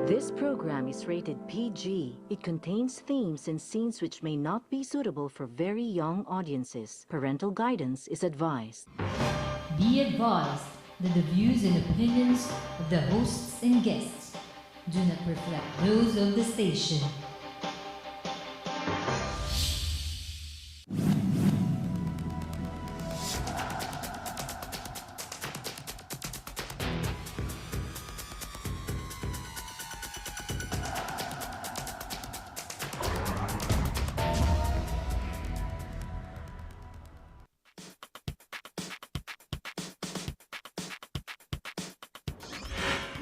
This program is rated PG. It contains themes and scenes which may not be suitable for very young audiences. Parental guidance is advised. Be advised that the views and opinions of the hosts and guests do not reflect those of the station.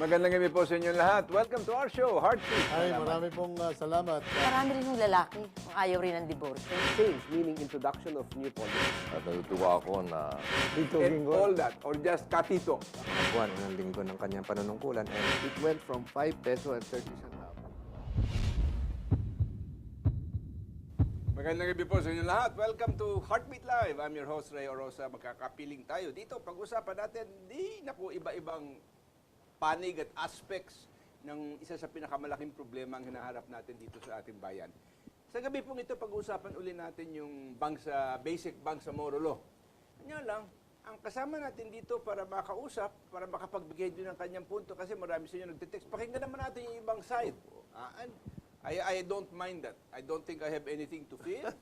Magandang gabi po sa inyo lahat. Welcome to our show, Heartbeat. Ay, marami pong salamat. Marami rin yung lalaki, ang ayaw rin ng divorce. Change, meaning introduction of new policies. At natutuwa ako na And all that, or just katito. nakakuha ng linggo ng kanyang panunungkulan. And It went from 5 peso and 30 centavos. Magandang gabi po sa inyo lahat. Welcome to Heartbeatlive. I'm your host, Ray Orosa. Magkakapiling tayo dito. Pag-usapan natin, iba-ibang panig at aspects ng isa sa pinakamalaking problema ang hinaharap natin dito sa ating bayan. Sa gabi pong ito, pag-uusapan uli natin yung basic bank sa Morolo. Ano lang, ang kasama natin dito para makausap, para makapagbigay din ng kanyang punto, kasi marami sa inyo nagtitext. Pakinggan naman natin yung ibang side. I don't mind that. I don't think I have anything to fear.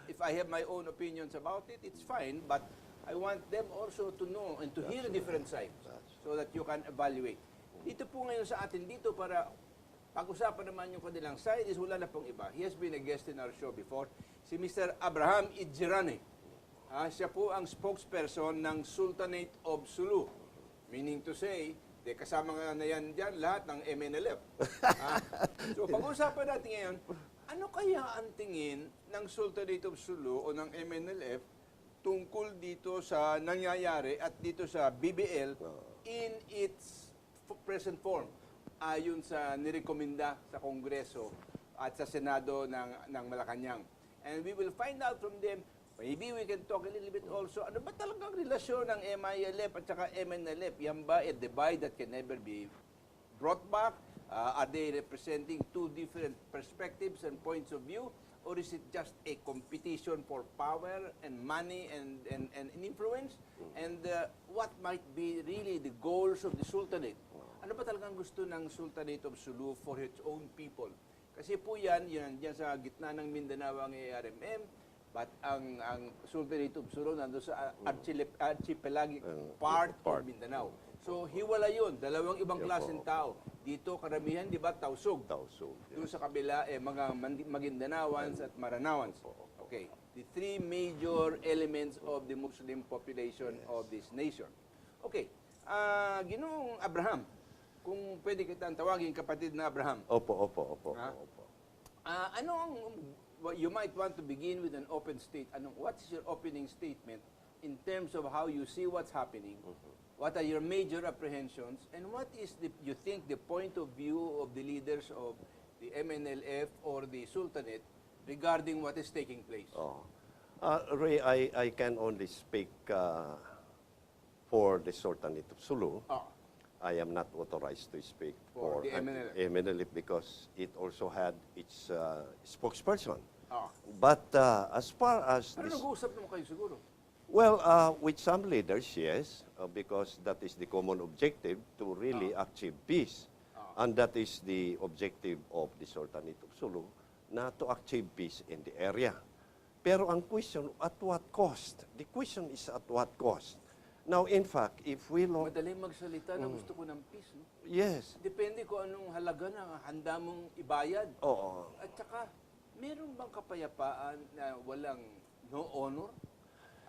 If I have my own opinions about it, it's fine. But I want them also to know and to hear different sides so that you can evaluate. Dito po ngayon sa atin dito para pag-usapan naman yung kanilang side is wala na pong iba. He has been a guest in our show before. Si Mr. Abraham Idjirane. Siya po ang spokesperson ng Sultanate of Sulu. Meaning to say, kasama nga na yan dyan lahat ng MNLF. So pag-usapan natin ngayon, ano kaya ang tingin ng Sultanate of Sulu o ng MNLF tungkol dito sa nangyayari at dito sa BBL in its present form ayon sa nirekomenda sa Kongreso at sa Senado ng Malacanang. And we will find out from them, maybe we can talk a little bit also, ano ba talagang relasyon ng MILF at saka MNLF? Yan ba a divide that can never be brought back? Are they representing two different perspectives and points of view? Or is it just a competition for power and money and influence? And what might be really the goals of the Sultanate? Ano ba talagang gusto ng Sultanate of Sulu for its own people? Kasi po yan sa gitna ng Mindanao ang ARMM, but ang Sultanate of Sulu nandun sa archipelagic part of Mindanao. So, hiwala yun. Dalawang ibang klaseng tao. Dito, karamihan, di ba, tausog. Doon sa kabila, mga Maguindanawans at Maranawans. Okay. The three major elements of the Muslim population of this nation. Okay. Ginoong Abraham, kung pwede kitang tawagin kapatid na Abraham. opo. You might want to begin with an open state. What is your opening statement in terms of how you see what's happening? What are your major apprehensions? And what is, you think, the point of view of the leaders of the MNLF or the Sultanate regarding what is taking place? Ray, I can only speak for the Sultanate of Sulu. I am not authorized to speak For for the MNLF. MNLF because it also had its spokesperson. But as far as Ano this, nag-uusap naman kayo siguro? well, with some leaders, yes, because that is the common objective to really achieve peace. And that is the objective of the Sultanate of Sulu, na to achieve peace in the area. Pero ang question, at what cost? The question is at what cost? Now, in fact, if we look... Madaling magsalita na gusto ko ng peace, no? Yes. Depende kung anong halaga na handa mong ibayad. Oo. At saka, meron bang kapayapaan na walang no honor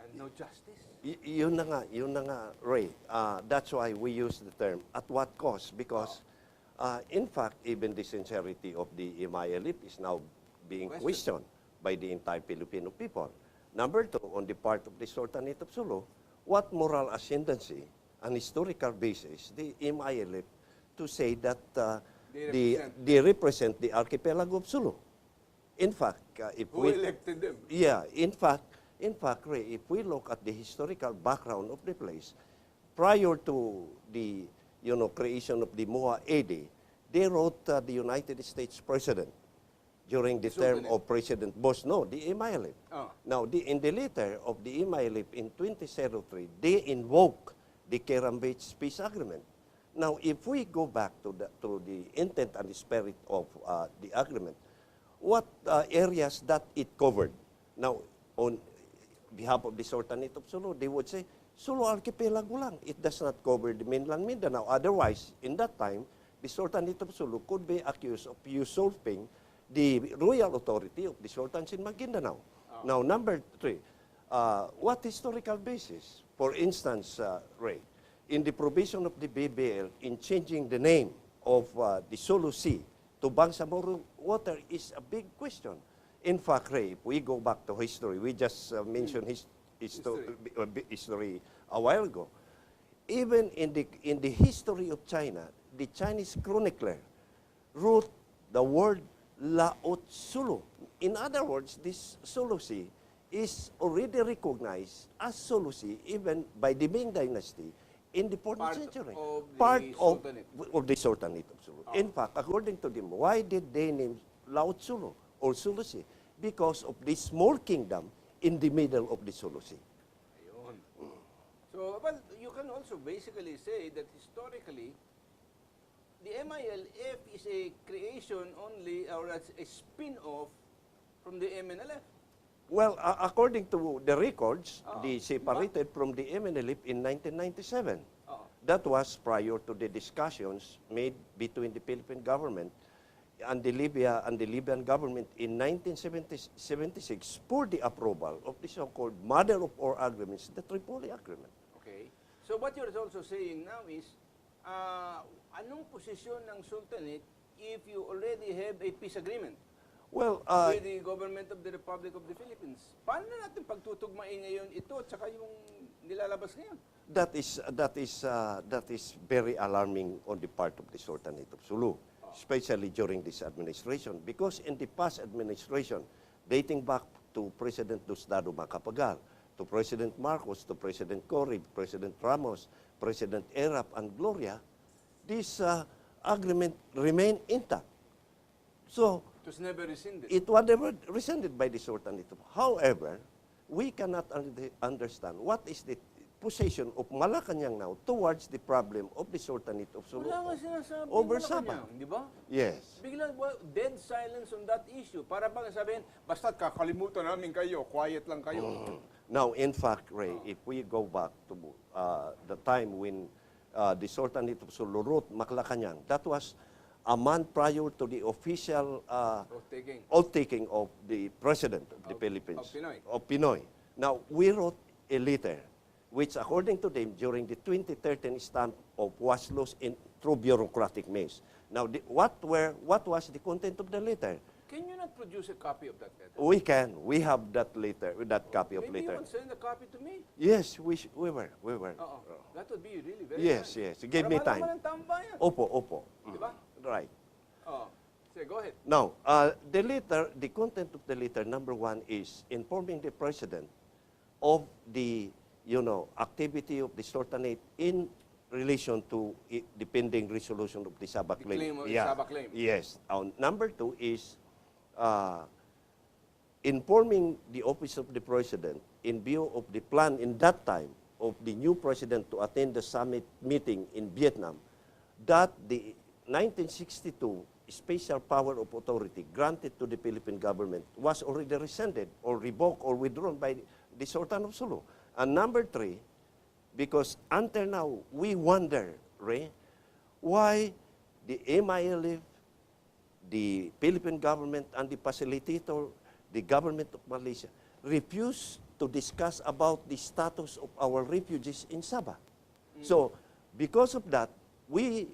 and no justice? Yun na nga, Ray. That's why we use the term, at what cost? Because, in fact, even the sincerity of the MILF is now being questioned by the entire Filipino people. Number two, on the part of the Sultanate of Sulu, what moral ascendancy and historical basis the MILF to say that they represent the archipelago of Sulu? In fact, Who elected them? Yeah, in fact, Ray, if we look at the historical background of the place, prior to the creation of the MOA AD, they wrote the United States President during the term Sultanate. of President Bush. No, the Imayalip. Oh. Now, in the letter of the Imayalip in 2003, they invoke the Kerem Beach Peace Agreement. Now, if we go back to the intent and the spirit of the agreement, what areas that it covered? Now, on behalf of the Sultanate of Sulu, they would say, Sulu Archipelago lang. It does not cover the mainland Mindanao. Otherwise, in that time, the Sultanate of Sulu could be accused of usurping the royal authority of the Sultans in Maguindanao. Now, number 3, what historical basis? For instance, Ray, in the provision of the BBL in changing the name of the Sulu Sea to Bangsamoro Water is a big question. In fact, Ray, if we go back to history, we just mentioned history a while ago. Even in the history of China, the Chinese chronicler wrote the word Laot Sulu. In other words, this Sulu Sea is already recognized as Sulu Sea even by the Ming Dynasty in the 14th Part century. of the Part Sultanate. of the Sultanate of Sulu. In fact, according to them, why did they name Laot Sulu or Sulu Sea? Because of this small kingdom in the middle of the Sulu Sea. Ayun. So, well, you can also basically say that historically, the MILF is a creation only, or a spin-off from the MNLF. Well, according to the records, Oo. they separated from the MNLF in 1997. Oo. That was prior to the discussions made between the Philippine government and the Libyan government in 1976 for the approval of the so-called Mother of All Agreements, the Tripoli Agreement. Okay. So what you're also saying now is, anong posisyon ng Sultanate if you already have a peace agreement Well, with the government of the Republic of the Philippines? Paano na natin pagtutugmain ngayon ito at saka yung nilalabas ngayon? that is very alarming on the part of the Sultanate of Sulu, especially during this administration, because in the past administration, dating back to President Diosdado Macapagal, to President Marcos, to President Cory, President Ramos, President Erap, and Gloria, this agreement remained intact. So, It was never rescinded. it was never rescinded by the Sultanate. However, we cannot understand what is the position of Malacanang now towards the problem of the Sultanate of Sulu. Wala nga sinasabi Over ng Sabah. Malacanang, di ba? Yes. Bigla, dead silence on that issue. Para bang sabihin, basta kakalimutan namin kayo, quiet lang kayo. Now, in fact, Ray, if we go back to the time when the Sultanate of Sulu wrote Malacanang, that was a month prior to the official Taking. oath-taking of the President of the Philippines. Of Pinoy. Now, we wrote a letter which, according to them, during the 2013 stamp of was lost through bureaucratic means. Now, what was the content of the letter? Can you not produce a copy of that letter? We can. We have that letter, that copy of Maybe you letter. can send a copy to me. Yes, we were. Oo. That would be really very Yes, nice. yes. Give me Para time. malaman ng tambayan. Opo. Di ba? Right. Oo. Say, go ahead. Now, the content of the letter, number 1, is informing the President of the, activity of the Sultanate in relation to the pending resolution of the Sabah The claim. claim of the Sabah claim. Yes. Number 2 is informing the office of the President in view of the plan in that time of the new President to attend the summit meeting in Vietnam, that the 1962 special power of authority granted to the Philippine government was already rescinded or revoked or withdrawn by the Sultan of Sulu. And number 3, because until now, we wonder, Ray, why the MILF, the Philippine government, and the facilitator, the government of Malaysia, refused to discuss about the status of our refugees in Sabah. So, because of that, we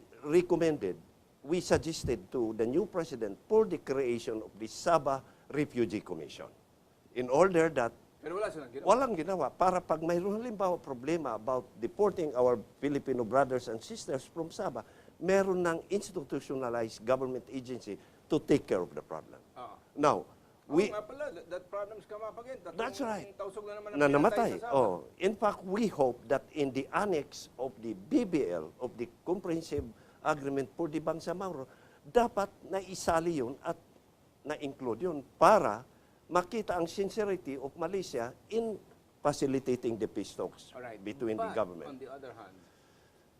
suggested to the new president for the creation of the Sabah Refugee Commission. In order that Pero wala silang ginawa. walang ginawa para pag mayroon halimbawa problema about deporting our Filipino brothers and sisters from Sabah, meron ng institutionalized government agency to take care of the problem. Now, Oo nga pala, that problem's come up again. That's right. Tausog na naman na ang namatay. pinatay sa Sabah. In fact, we hope that in the annex of the BBL, of the comprehensive agreement for the Bangsamoro, dapat naisali yun at na-include yun para makita ang sincerity of Malaysia in facilitating the peace talks All right. between the But, government. on the other hand,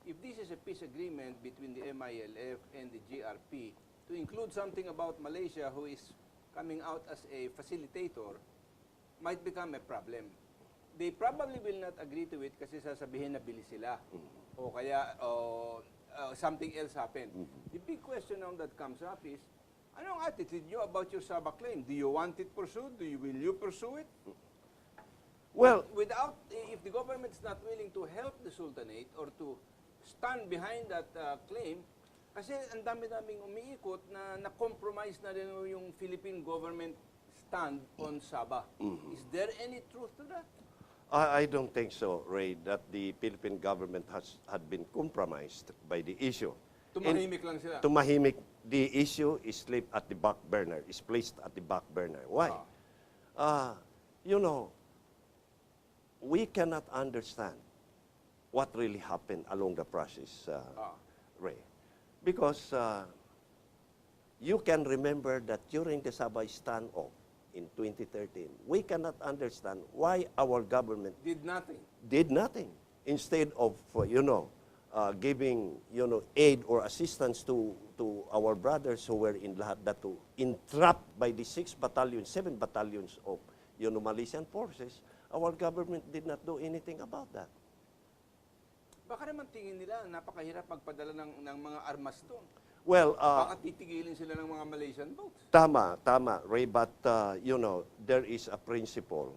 if this is a peace agreement between the MILF and the GRP to include something about Malaysia who is coming out as a facilitator, might become a problem. They probably will not agree to it kasi sasabihin na bilis sila. O kaya something else happened. The big question now that comes up is, anong attitude nyo about your Sabah claim? Do you want it pursued? Will you pursue it? Well, Without, if the government is not willing to help the Sultanate or to stand behind that claim, kasi ang dami-daming umiikot na na-compromise na rin yung Philippine government stand on Sabah. Is there any truth to that? I don't think so, Ray, that the Philippine government had been compromised by the issue. Tumahimik lang sila. Tumahimik, the issue is left at the back burner, is placed at the back burner. Why? You know, we cannot understand what really happened along the process, Ray. Because you can remember that during the Sabah standoff in 2013, we cannot understand why our government Did nothing. did nothing. Instead of, giving, aid or assistance to our brothers who were in Lahad Datu, entrapped by the 6 battalions, 7 battalions of, Malaysian forces, our government did not do anything about that. Baka naman tingin nila, napakahirap magpadala ng mga armas doon. Well, Baka titigilin sila ng mga Malaysian boats. tama, Ray, but, there is a principle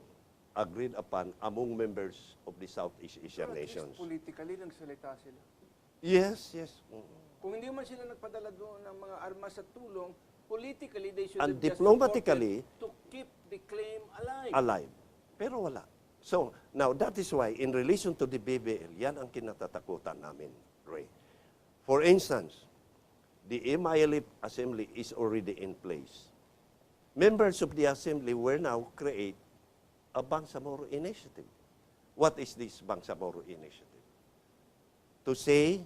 agreed upon among members of the Southeast Asian Pero at least nations. politically nagsalita sila. Yes. Kung hindi man sila nagpadala doon ng mga armas at tulong, politically they should And have just diplomatically, supported to keep the claim alive. alive. Pero wala. So, now that is why, in relation to the BBL, yan ang kinatatakutan namin, Ray. For instance, the MILF Assembly is already in place. Members of the Assembly will now create a Bangsamoro Initiative. What is this Bangsamoro Initiative? To say,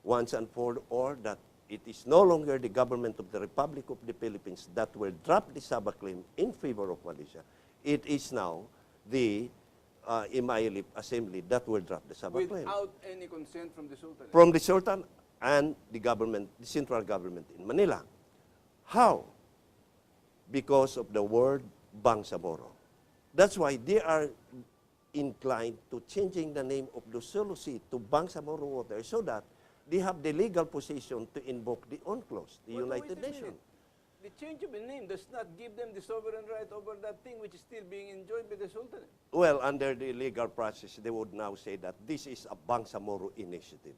once and for all, that it is no longer the government of the Republic of the Philippines that will drop the Sabah claim in favor of Malaysia. It is now the MILF Assembly that will drop the Sabah claim. Without any consent from the Sultan. From the Sultan and the government, the central government in Manila. How? Because of the word Bangsamoro. That's why they are inclined to changing the name of the Sulu Sea to Bangsamoro Water so that they have the legal position to invoke the UNCLOS, the Wait United a minute. Nations. The change of the name does not give them the sovereign right over that thing which is still being enjoyed by the Sultan. Well, under the legal process, they would now say that this is a Bangsamoro initiative.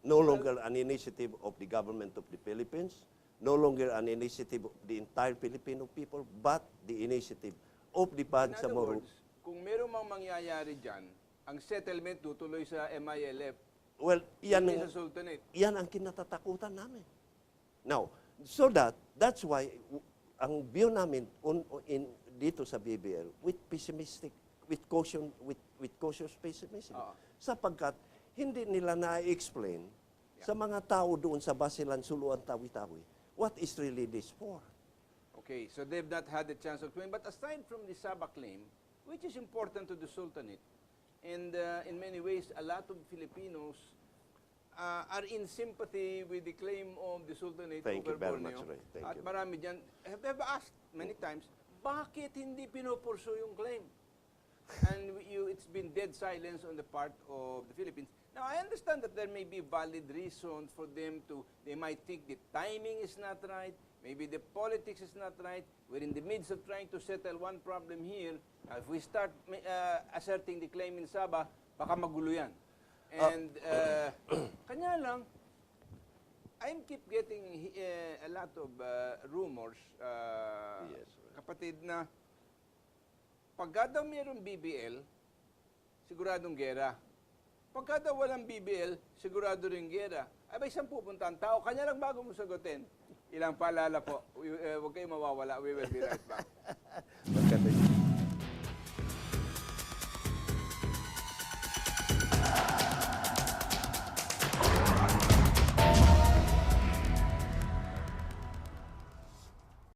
No longer an initiative of the government of the Philippines, no longer an initiative of the entire Filipino people, but the initiative of the In other Bangsamoro. words, kung meron mang mangyayari dyan, ang settlement tutuloy sa MILF, Well, yan, hindi sa Sultanate. yan ang kinatatakutan namin. Now, that's why ang view namin dito sa BBL with pessimistic, with cautious pessimism. Sapagkat hindi nila na-explain sa mga tao doon sa Basilan, Suluan, Tawi-Tawi, what is really this for? Okay, so they've not had the chance of claim. But aside from the Sabah claim, which is important to the Sultanate, and in many ways, a lot of Filipinos are in sympathy with the claim of the Sultanate Thank over you very Borneo. much, Ray. Thank At you. marami dyan, have asked many times, bakit hindi pinupurso yung claim? And it's been dead silence on the part of the Philippines. Now, I understand that there may be valid reasons for them they might think the timing is not right, maybe the politics is not right. We're in the midst of trying to settle one problem here. If we start asserting the claim in Sabah, baka magulo yan. And kanya lang, I keep getting a lot of rumors, Yes, kapatid, na pagka daw mayroong BBL, siguradong gera. Pagka daw walang BBL, sigurado rin gera. Abay, saan pupunta ang tao? Kanya lang bago mo sagutin. Ilang paalala po. Huwag kayong mawawala. We will be right back. Maganda yun.